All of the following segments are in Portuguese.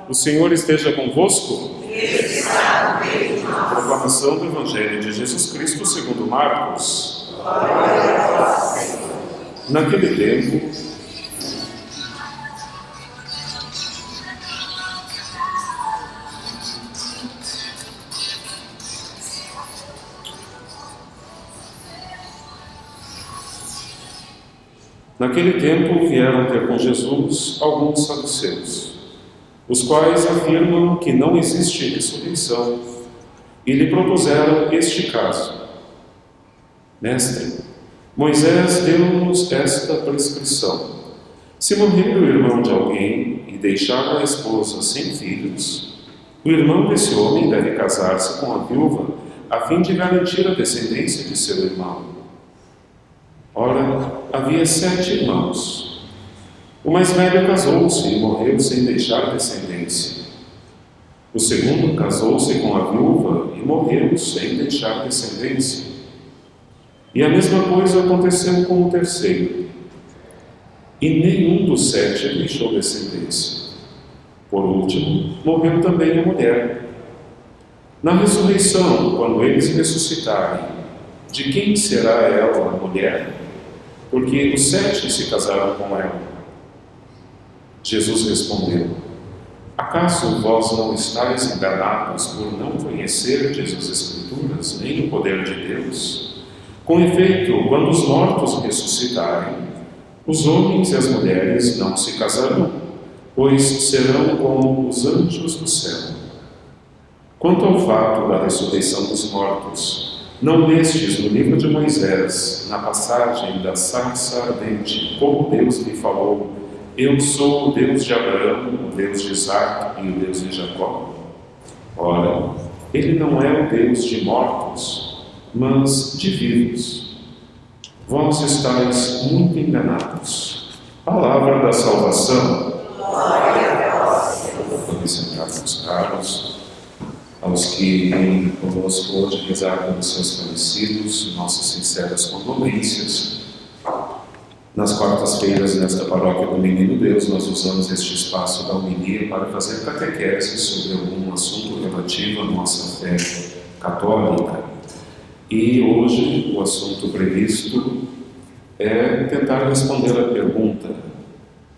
O Senhor esteja convosco. Proclamação do Evangelho de Jesus Cristo segundo Marcos. Naquele tempo, vieram ter com Jesus alguns saduceus, os quais afirmam que não existe ressurreição, e lhe propuseram este caso: Mestre, Moisés deu-nos esta prescrição: se morrer o irmão de alguém e deixar a esposa sem filhos, o irmão desse homem deve casar-se com a viúva, a fim de garantir a descendência de seu irmão. Ora, havia 7 irmãos. O mais velho casou-se e morreu sem deixar descendência. O segundo casou-se com a viúva e morreu sem deixar descendência. E a mesma coisa aconteceu com o terceiro. E nenhum dos 7 deixou descendência. Por último, morreu também a mulher. Na ressurreição, quando eles ressuscitarem, de quem será ela a mulher? Porque os 7 se casaram com ela. Jesus respondeu: acaso vós não estáis enganados por não conhecerdes as Escrituras, nem o poder de Deus? Com efeito, quando os mortos ressuscitarem, os homens e as mulheres não se casarão, pois serão como os anjos do céu. Quanto ao fato da ressurreição dos mortos, não lestes no livro de Moisés, na passagem da sarça ardente, como Deus lhe falou: eu sou o Deus de Abraão, o Deus de Isaque e o Deus de Jacó? Ora, ele não é o Deus de mortos, mas de vivos. Vós estáis muito enganados. Palavra da salvação. Vamos sentar, meus caros. Aos que vêm conosco hoje rezar pelos seus falecidos, nossas sinceras condolências. Nas quartas-feiras, nesta paróquia do Menino Deus, nós usamos este espaço da homilia para fazer catequese sobre algum assunto relativo à nossa fé católica. E hoje o assunto previsto é tentar responder a pergunta: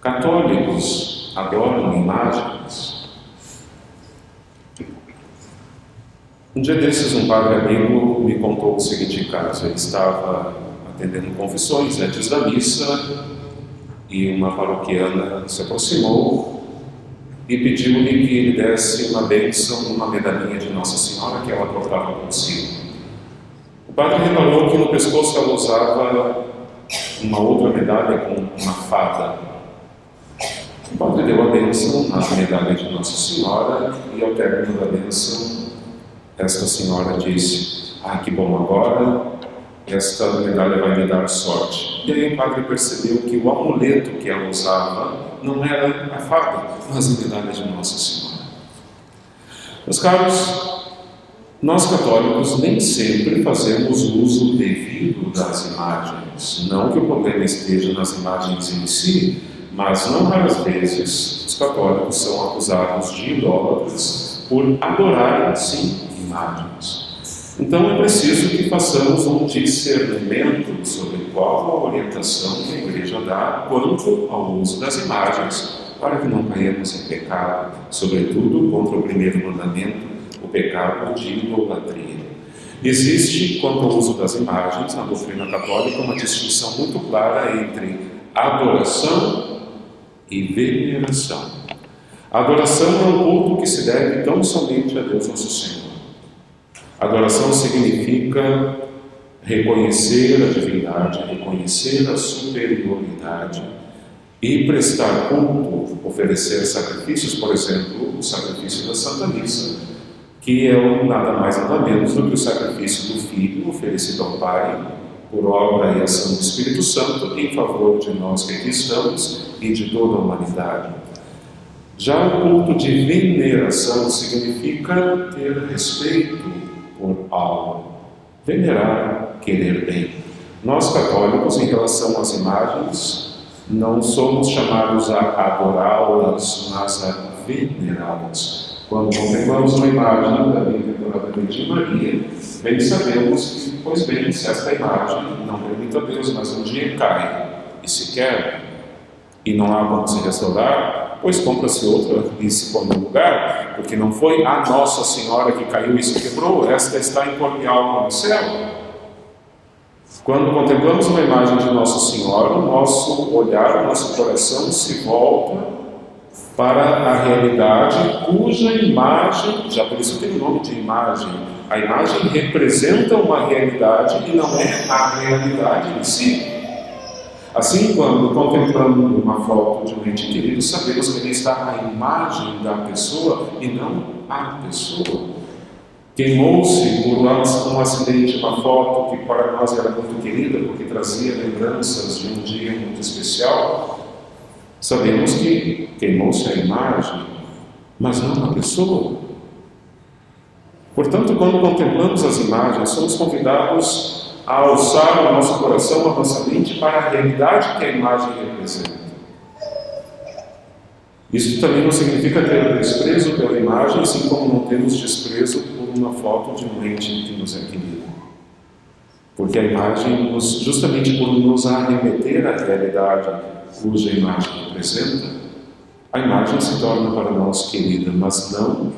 católicos adoram imagens? Um dia desses, um padre amigo me contou o seguinte caso. Ele estava atendendo confissões antes da missa e uma paroquiana se aproximou e pediu-lhe que ele desse uma bênção numa medalhinha de Nossa Senhora que ela portava consigo. O padre reparou que no pescoço ela usava uma outra medalha com uma fada. O padre deu a bênção na medalha de Nossa Senhora e ao término da bênção, esta senhora disse: que bom, agora esta medalha vai me dar sorte. E aí o padre percebeu que o amuleto que ela usava não era a fada, mas a medalha de Nossa Senhora. Meus caros, nós católicos nem sempre fazemos uso devido das imagens. Não que o problema esteja nas imagens em si, mas não raras vezes os católicos são acusados de idólatras por adorarem, sim, imagens. Então é preciso que façamos um discernimento sobre qual a orientação que a Igreja dá quanto ao uso das imagens, para que não caímos em pecado, sobretudo contra o primeiro mandamento, o pecado de idolatria. Existe, quanto ao uso das imagens, na doutrina católica, uma distinção muito clara entre adoração e veneração. A adoração é um culto que se deve tão somente a Deus Nosso Senhor. Adoração significa reconhecer a divindade, reconhecer a superioridade e prestar culto, oferecer sacrifícios, por exemplo, o sacrifício da Santa Missa, que é nada mais nada menos do que o sacrifício do Filho oferecido ao Pai por obra e ação do Espírito Santo em favor de nós que aqui estamos e de toda a humanidade. Já o culto de veneração significa ter respeito por algo. Venerar, querer bem. Nós católicos, em relação às imagens, não somos chamados a adorá-las, mas a venerá-las. Quando contemplamos uma imagem da Bem-aventurada Virgem Maria, bem sabemos que, pois bem, se esta imagem, não permita Deus, mas um dia cai e se quebra, e não há como se restaurar, pois compra-se outra e se põe no lugar, porque não foi a Nossa Senhora que caiu e se quebrou, esta está em corpo e alma no céu. Quando contemplamos uma imagem de Nossa Senhora, o nosso olhar, o nosso coração se volta para a realidade cuja imagem, já por isso tem o nome de imagem, a imagem representa uma realidade e não é a realidade em si. Assim, quando contemplamos uma foto de um ente querido, sabemos que ali está a imagem da pessoa e não a pessoa. Queimou-se por um acidente uma foto que para nós era muito querida, porque trazia lembranças de um dia muito especial. Sabemos que queimou-se a imagem, mas não a pessoa. Portanto, quando contemplamos as imagens, somos convidados a alçar o nosso coração, a nossa mente para a realidade que a imagem representa. Isso também não significa ter desprezo pela imagem, assim como não temos desprezo por uma foto de um ente que nos é querido. Porque a imagem, justamente por nos arremeter à realidade cuja imagem representa, a imagem se torna para nós querida, mas não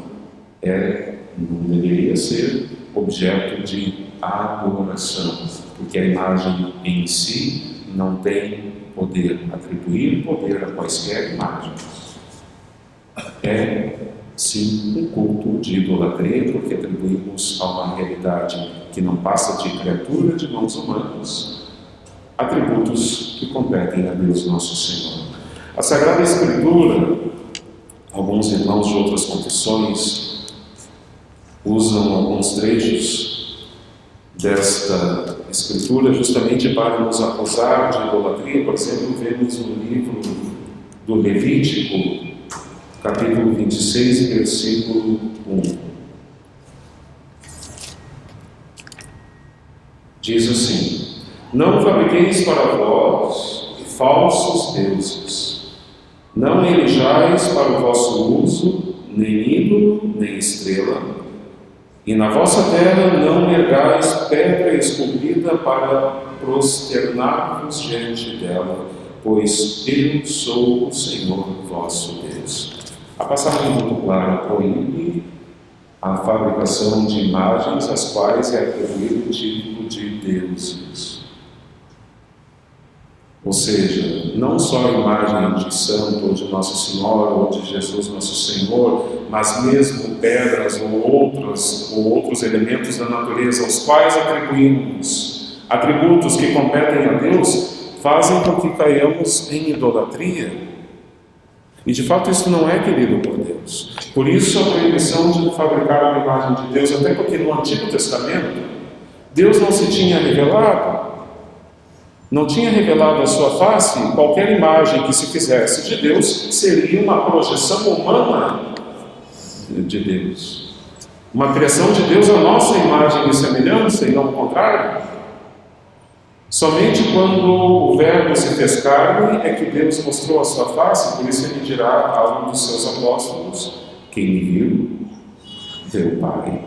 deveria ser objeto de adoração, porque a imagem em si não tem poder, atribuir poder a quaisquer imagens. É, sim, um culto de idolatria, porque atribuímos a uma realidade que não passa de criatura de mãos humanas, atributos que competem a Deus Nosso Senhor. A Sagrada Escritura, alguns irmãos de outras confissões usam alguns trechos desta Escritura justamente para nos acusar de idolatria. Por exemplo, vemos no livro do Levítico, capítulo 26, versículo 1. Diz assim: não fabriqueis para vós falsos deuses, não elijais para o vosso uso nem ídolo, nem estrela, e na vossa terra não ergais pedra esculpida para prosternar-vos diante dela, pois eu sou o Senhor vosso Deus. A passagem muito clara proíbe a fabricação de imagens às quais é atribuído o título de deuses. Ou seja, não só a imagem de santo, ou de Nossa Senhora, ou de Jesus Nosso Senhor, mas mesmo pedras ou outros elementos da natureza, aos quais atribuímos atributos que competem a Deus, fazem com que caiamos em idolatria. E de fato isso não é querido por Deus. Por isso a proibição de fabricar uma imagem de Deus, até porque no Antigo Testamento Deus não se tinha revelado. Não tinha revelado a sua face. Qualquer imagem que se fizesse de Deus seria uma projeção humana de Deus. Uma criação de Deus à nossa imagem e semelhança, e não o contrário. Somente quando o Verbo se fez carne é que Deus mostrou a sua face, por isso ele dirá a um dos seus apóstolos: quem me viu, vê o Pai.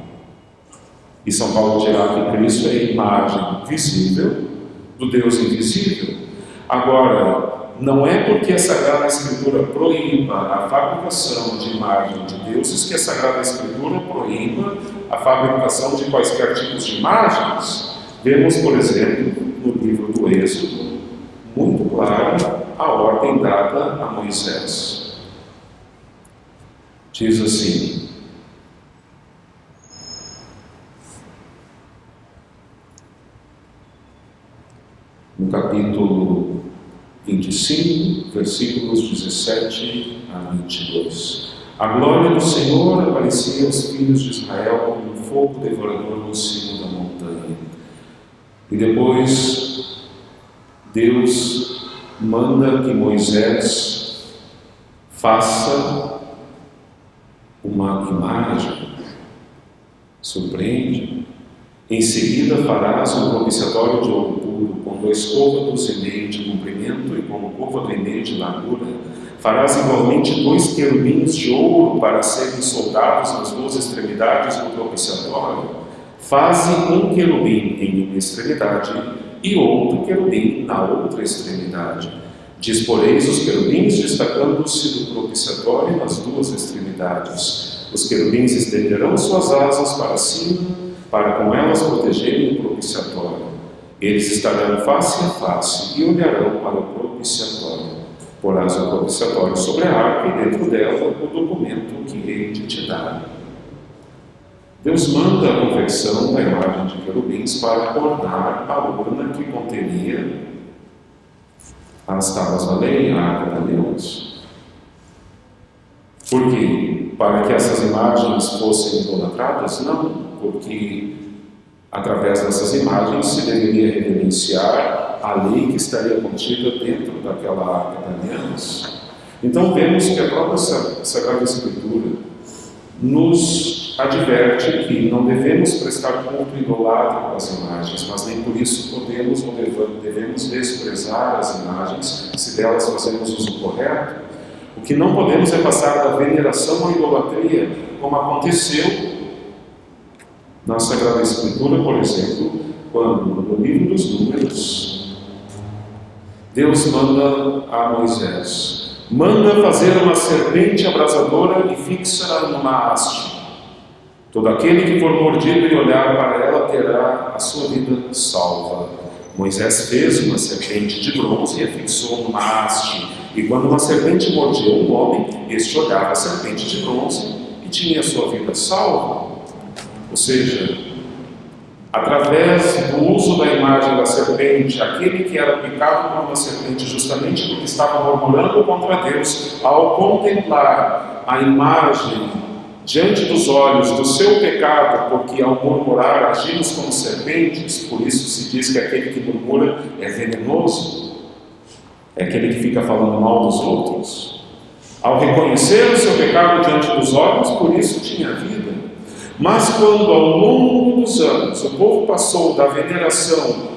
E São Paulo dirá que Cristo é a imagem visível do Deus invisível. Agora, não é porque a Sagrada Escritura proíba a fabricação de imagem de deuses que a Sagrada Escritura proíba a fabricação de quaisquer tipos de imagens. Vemos, por exemplo, no livro do Êxodo, muito claro a ordem dada a Moisés. Diz assim: no capítulo 25, versículos 17 a 22. A glória do Senhor aparecia aos filhos de Israel como um fogo devorador no cimo da montanha. E depois Deus manda que Moisés faça uma imagem, surpreende. Em seguida farás um propiciatório de ouro puro, com 2 côvados e meio de comprimento e com 1 côvado e meio de largura. Farás igualmente 2 querubins de ouro para serem soldados nas 2 extremidades do propiciatório. Faze um querubim em uma extremidade e outro querubim na outra extremidade. Disporeis os querubins destacando-se do propiciatório nas 2 extremidades. Os querubins estenderão suas asas para cima, para com elas protegerem o propiciatório. Eles estarão face a face e olharão para o propiciatório. Porás o propiciatório sobre a arca e dentro dela o documento que hei de te dar. Deus manda a confecção da imagem de querubins para ornar a urna que conteria as tábuas da lei, a arca da aliança. Por quê? Para que essas imagens fossem idolatradas? Não, porque através dessas imagens se deveria reverenciar a lei que estaria contida dentro daquela arca da aliança. Então vemos que a própria Sagrada Escritura nos adverte que não devemos prestar culto idolátrico às imagens, mas nem por isso podemos ou devemos desprezar as imagens se delas fazemos uso correto. O que não podemos é passar da veneração à idolatria, como aconteceu na Sagrada Escritura, por exemplo, quando no livro dos Números, Deus manda a Moisés: manda fazer uma serpente abrasadora e fixa-a numa haste. Todo aquele que for mordido e olhar para ela terá a sua vida salva. Moisés fez uma serpente de bronze e a fixou numa haste. E quando uma serpente mordia um homem, este olhava a serpente de bronze e tinha a sua vida salva. Ou seja, através do uso da imagem da serpente, aquele que era picado por uma serpente justamente porque estava murmurando contra Deus, ao contemplar a imagem diante dos olhos do seu pecado, porque ao murmurar agimos como serpentes, por isso se diz que aquele que murmura é venenoso, é aquele que fica falando mal dos outros. Ao reconhecer o seu pecado diante dos olhos, por isso tinha vida. Mas quando ao longo dos anos o povo passou da veneração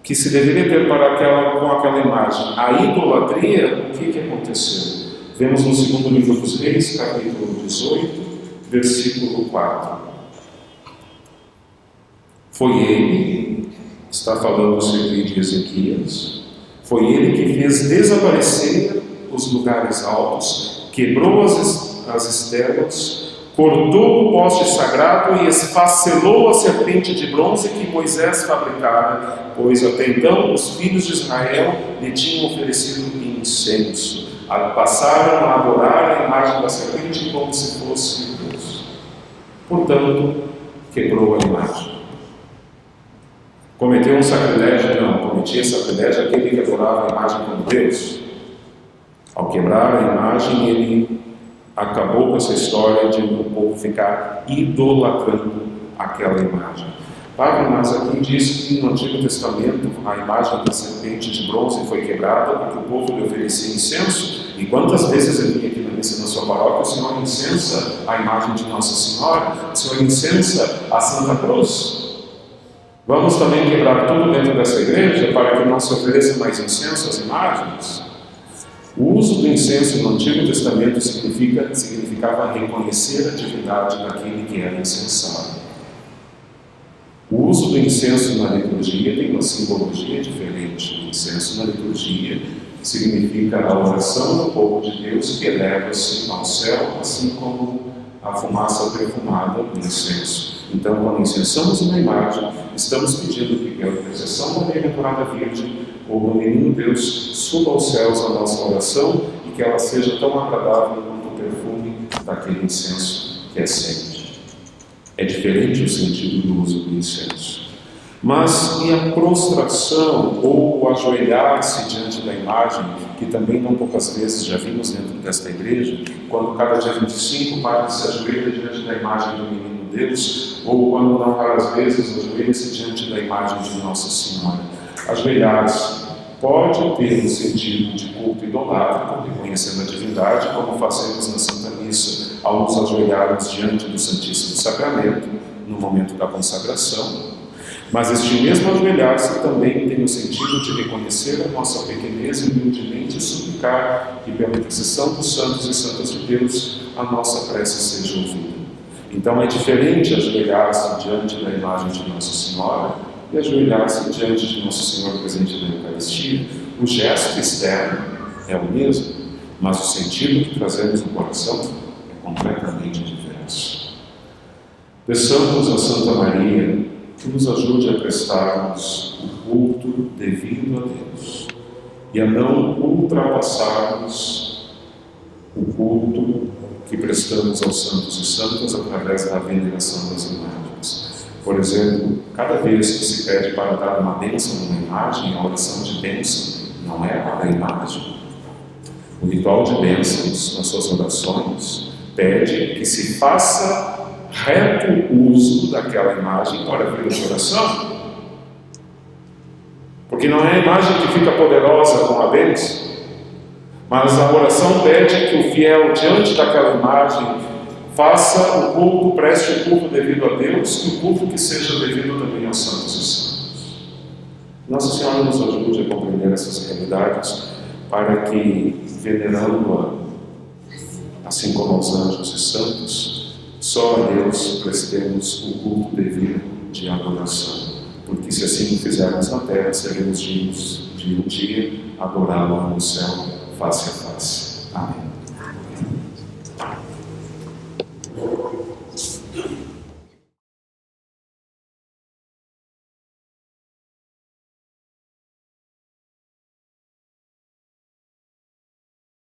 que se deveria ter com aquela imagem à idolatria, o que aconteceu? Vemos no segundo livro dos Reis, capítulo 18, versículo 4. Foi ele, está falando o rei de Ezequias, foi ele que fez desaparecer os lugares altos, quebrou as estelas, cortou o poste sagrado e esfacelou a serpente de bronze que Moisés fabricara, pois até então os filhos de Israel lhe tinham oferecido incenso. Passaram a adorar a imagem da serpente como se fosse Deus. Portanto, quebrou a imagem. Cometeu um sacrilégio? Não, cometia sacrilégio aquele que adorava a imagem como Deus. Ao quebrar a imagem, ele acabou com essa história de o povo ficar idolatrando aquela imagem. Padre Mas aqui diz que no Antigo Testamento a imagem da serpente de bronze foi quebrada porque o povo lhe oferecia incenso. E quantas vezes eu vim aqui na missa na sua paróquia, o Senhor incensa a imagem de Nossa Senhora, o Senhor incensa a Santa Cruz. Vamos também quebrar tudo dentro dessa igreja para que não se ofereça mais incenso às imagens? O uso do incenso no Antigo Testamento significava reconhecer a divindade daquele que era incensado. O uso do incenso na liturgia tem uma simbologia diferente. O incenso na liturgia significa a oração do povo de Deus que eleva-se ao céu, assim como a fumaça perfumada do incenso. Então, quando incensamos uma imagem, estamos pedindo que, pela intercessão da bem-aventurada Virgem ou do Menino Deus, suba aos céus a nossa oração e que ela seja tão agradável quanto o perfume daquele incenso que acende. É diferente o sentido do uso do incenso. Mas e a prostração ou o ajoelhar-se diante da imagem, que também não poucas vezes já vimos dentro desta igreja, quando cada dia 25 o padre se ajoelha diante da imagem do Menino Deus, ou quando não raras vezes ajoelha-se diante da imagem de Nossa Senhora. Ajoelhar-se pode ter um sentido de culto idolátrico, reconhecendo a divindade, como fazemos na Santa Missa ao nos ajoelharmos diante do Santíssimo Sacramento, no momento da consagração. Mas este mesmo ajoelhar-se também tem o sentido de reconhecer a nossa pequenez e humildemente suplicar que, pela intercessão dos santos e santas de Deus, a nossa prece seja ouvida. Então é diferente ajoelhar-se diante da imagem de Nossa Senhora e ajoelhar-se diante de Nosso Senhor presente na Eucaristia. O gesto externo é o mesmo, mas o sentido que trazemos no coração é completamente diverso. Peçamos a Santa Maria que nos ajude a prestarmos o culto devido a Deus e a não ultrapassarmos o culto que prestamos aos santos e santas através da veneração das imagens. Por exemplo, cada vez que se pede para dar uma bênção numa imagem, a oração de bênção não é para a imagem. O ritual de bênçãos, nas suas orações, pede que se faça reto uso daquela imagem para a vida de oração. Porque não é a imagem que fica poderosa com a bênção, mas a oração pede que o fiel, diante daquela imagem, faça o culto, preste o culto devido a Deus e o culto que seja devido também aos santos e santos. Nossa Senhora nos ajude a compreender essas realidades para que, venerando-a, assim como aos anjos e santos, só a Deus prestemos o culto devido de adoração. Porque se assim o fizermos na terra, seremos dignos de um dia adorá-lo no céu, face a face. Amém.